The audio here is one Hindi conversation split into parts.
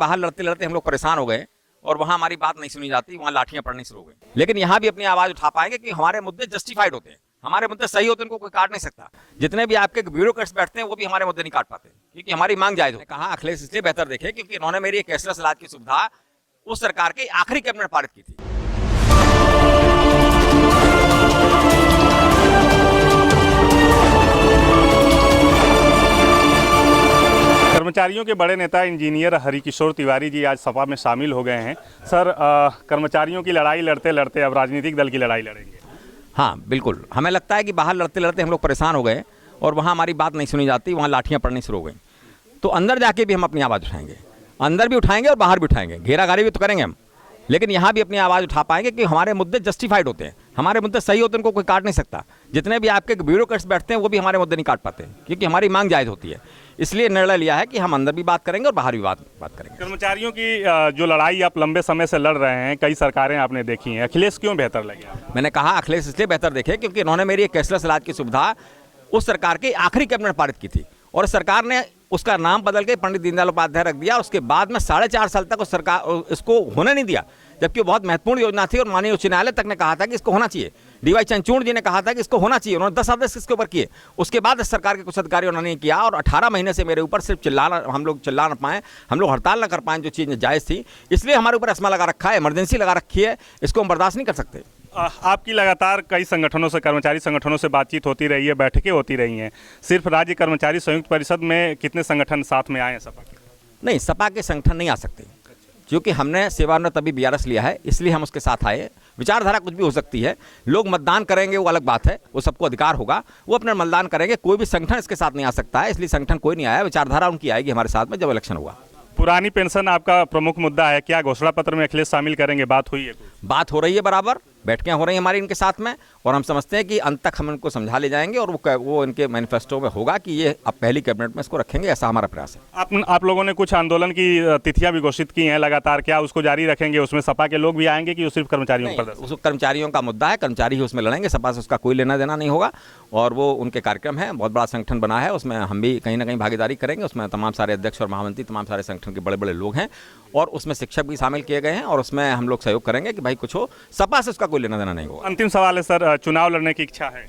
बाहर लड़ते लड़ते हम लोग परेशान हो गए और वहां हमारी बात नहीं सुनी जाती, वहां लाठियां पड़नी शुरू हो गई। लेकिन यहाँ भी अपनी आवाज उठा पाएंगे कि हमारे मुद्दे जस्टिफाइड होते हैं, हमारे मुद्दे सही होते हैं, उनको कोई काट नहीं सकता। जितने भी आपके ब्यूरोक्रेट्स बैठते हैं वो भी हमारे मुद्दे नहीं काट पाते, क्योंकि हमारी मांग जायज हो। कहा अखिलेश इसलिए बेहतर देखे क्योंकि इन्होंने मेरी कैशलेस इलाज की सुविधा उस सरकार के आखिरी कैबिनेट पारित की थी। कर्मचारियों के बड़े नेता इंजीनियर हरिकिशोर तिवारी जी आज सपा में शामिल हो गए हैं। सर, कर्मचारियों की लड़ाई लड़ते लड़ते अब राजनीतिक दल की लड़ाई लड़ेंगे? हाँ बिल्कुल, हमें लगता है कि बाहर लड़ते लड़ते हम लोग परेशान हो गए और वहाँ हमारी बात नहीं सुनी जाती, वहाँ लाठियाँ पड़नी शुरू हो गई। तो अंदर जाके भी हम अपनी आवाज़ उठाएंगे, अंदर भी उठाएंगे और बाहर भी उठाएंगे, घेराघारी भी तो करेंगे हम, लेकिन यहाँ भी अपनी आवाज़ उठा पाएंगे कि हमारे मुद्दे जस्टिफाइड होते हैं, हमारे मुद्दे सही होते हैं, उनको कोई काट नहीं सकता। जितने भी आपके ब्यूरोक्रेट्स बैठते हैं वो भी हमारे मुद्दे नहीं काट पाते, क्योंकि हमारी मांग जायज होती है। इसलिए निर्णय लिया है कि हम अंदर भी बात करेंगे और बाहर भी बात करेंगे। कर्मचारियों की जो लड़ाई आप लंबे समय से लड़ रहे हैं, कई सरकारें आपने देखी हैं, अखिलेश क्यों बेहतर लगे? मैंने कहा अखिलेश इसलिए बेहतर देखे क्योंकि इन्होंने मेरी एक कैशलेस इलाज की सुविधा उस सरकार के आखिरी कैबिनेट पारित की थी और सरकार ने उसका नाम बदल के पंडित दीनदयाल उपाध्याय रख दिया। उसके बाद में 4.5 साल तक उस सरकार इसको होने नहीं दिया, जबकि बहुत महत्वपूर्ण योजना थी और माननीय उच्च न्यायालय तक ने कहा था कि इसको होना चाहिए। डीवाई चंद्रचूड़ जी ने कहा था कि इसको होना चाहिए, उन्होंने 10 आदेश इसके ऊपर किए। उसके बाद सरकार के कुछ अधिकारियों ने नहीं किया और 18 महीने से मेरे ऊपर सिर्फ हम लोग चिल्ला ना पाएँ, हम लोग हड़ताल ना कर पाएँ, जो चीज़ जायज़ थी। इसलिए हमारे ऊपर एस्मा लगा रखा है, इमरजेंसी लगा रखी है, इसको हम बर्दाश्त नहीं कर सकते। आपकी लगातार कई संगठनों से, कर्मचारी संगठनों से बातचीत होती रही है, बैठकें होती रही हैं। सिर्फ राज्य कर्मचारी संयुक्त परिषद में कितने संगठन साथ में आए हैं सपा के? नहीं, सपा के संगठन नहीं आ सकते, क्योंकि हमने सेवानिवृत्त अभी बीआरएस लिया है, इसलिए हम उसके साथ आए। विचारधारा कुछ भी हो सकती है, लोग मतदान करेंगे वो अलग बात है, वो सबको अधिकार होगा, वो अपने मतदान करेंगे। कोई भी संगठन इसके साथ नहीं आ सकता है, इसलिए संगठन कोई नहीं आया। विचारधारा उनकी आएगी हमारे साथ में जब इलेक्शन होगा। पुरानी पेंशन आपका प्रमुख मुद्दा है, क्या घोषणा पत्र में अखिलेश शामिल करेंगे? बात हुई है? बात हो रही है, बराबर बैठकें हो रही हैं हमारी इनके साथ में, और हम समझते हैं कि अंत तक हम इनको समझा ले जाएंगे और वो इनके मैनिफेस्टो में होगा कि ये अब पहली कैबिनेट में इसको रखेंगे, ऐसा हमारा प्रयास है। आप लोगों ने कुछ आंदोलन की तिथियां भी घोषित की हैं लगातार, क्या उसको जारी रखेंगे? उसमें सपा के लोग भी आएंगे कि सिर्फ कर्मचारियों पर? उस कर्मचारियों का मुद्दा है, कर्मचारी ही उसमें लड़ेंगे, सपा से उसका कोई लेना देना नहीं होगा और वो उनके कार्यक्रम है। बहुत बड़ा संगठन बना है, उसमें हम भी कहीं ना कहीं भागीदारी करेंगे। उसमें तमाम सारे अध्यक्ष और महामंत्री, तमाम सारे संगठन के बड़े बड़े लोग हैं और उसमें शिक्षक भी शामिल किए गए हैं और उसमें हम लोग सहयोग करेंगे कि भाई कुछ हो, सपा से उसका कोई लेना देना नहीं होगा। अंतिम सवाल है सर, चुनाव लड़ने की इच्छा है?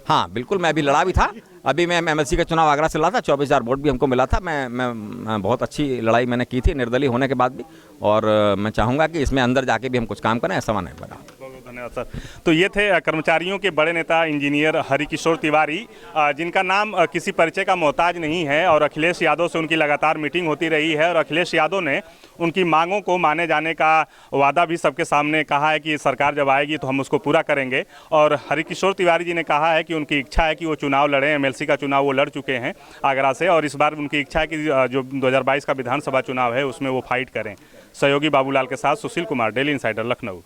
हाँ बिल्कुल, मैं अभी लड़ा भी था, अभी मैं एमएलसी का चुनाव आगरा से लड़ा था, 24,000 वोट भी हमको मिला था। मैं बहुत अच्छी लड़ाई मैंने की थी निर्दलीय होने के बाद भी, और मैं चाहूँगा कि इसमें अंदर जाके भी हम कुछ काम करें, ऐसा नहीं बना। धन्यवाद सर। तो ये थे कर्मचारियों के बड़े नेता इंजीनियर हरिकिशोर तिवारी, जिनका नाम किसी परिचय का मोहताज नहीं है, और अखिलेश यादव से उनकी लगातार मीटिंग होती रही है और अखिलेश यादव ने उनकी मांगों को माने जाने का वादा भी सबके सामने कहा है कि सरकार जब आएगी तो हम उसको पूरा करेंगे। और हरिकिशोर तिवारी जी ने कहा है कि उनकी इच्छा है कि वो चुनाव लड़ें, एमएलसी का चुनाव वो लड़ चुके हैं आगरा से, और इस बार उनकी इच्छा है कि जो 2022 का विधानसभा चुनाव है उसमें वो फाइट करें। सहयोगी बाबूलाल के साथ सुशील कुमार, डेली इंसाइडर, लखनऊ।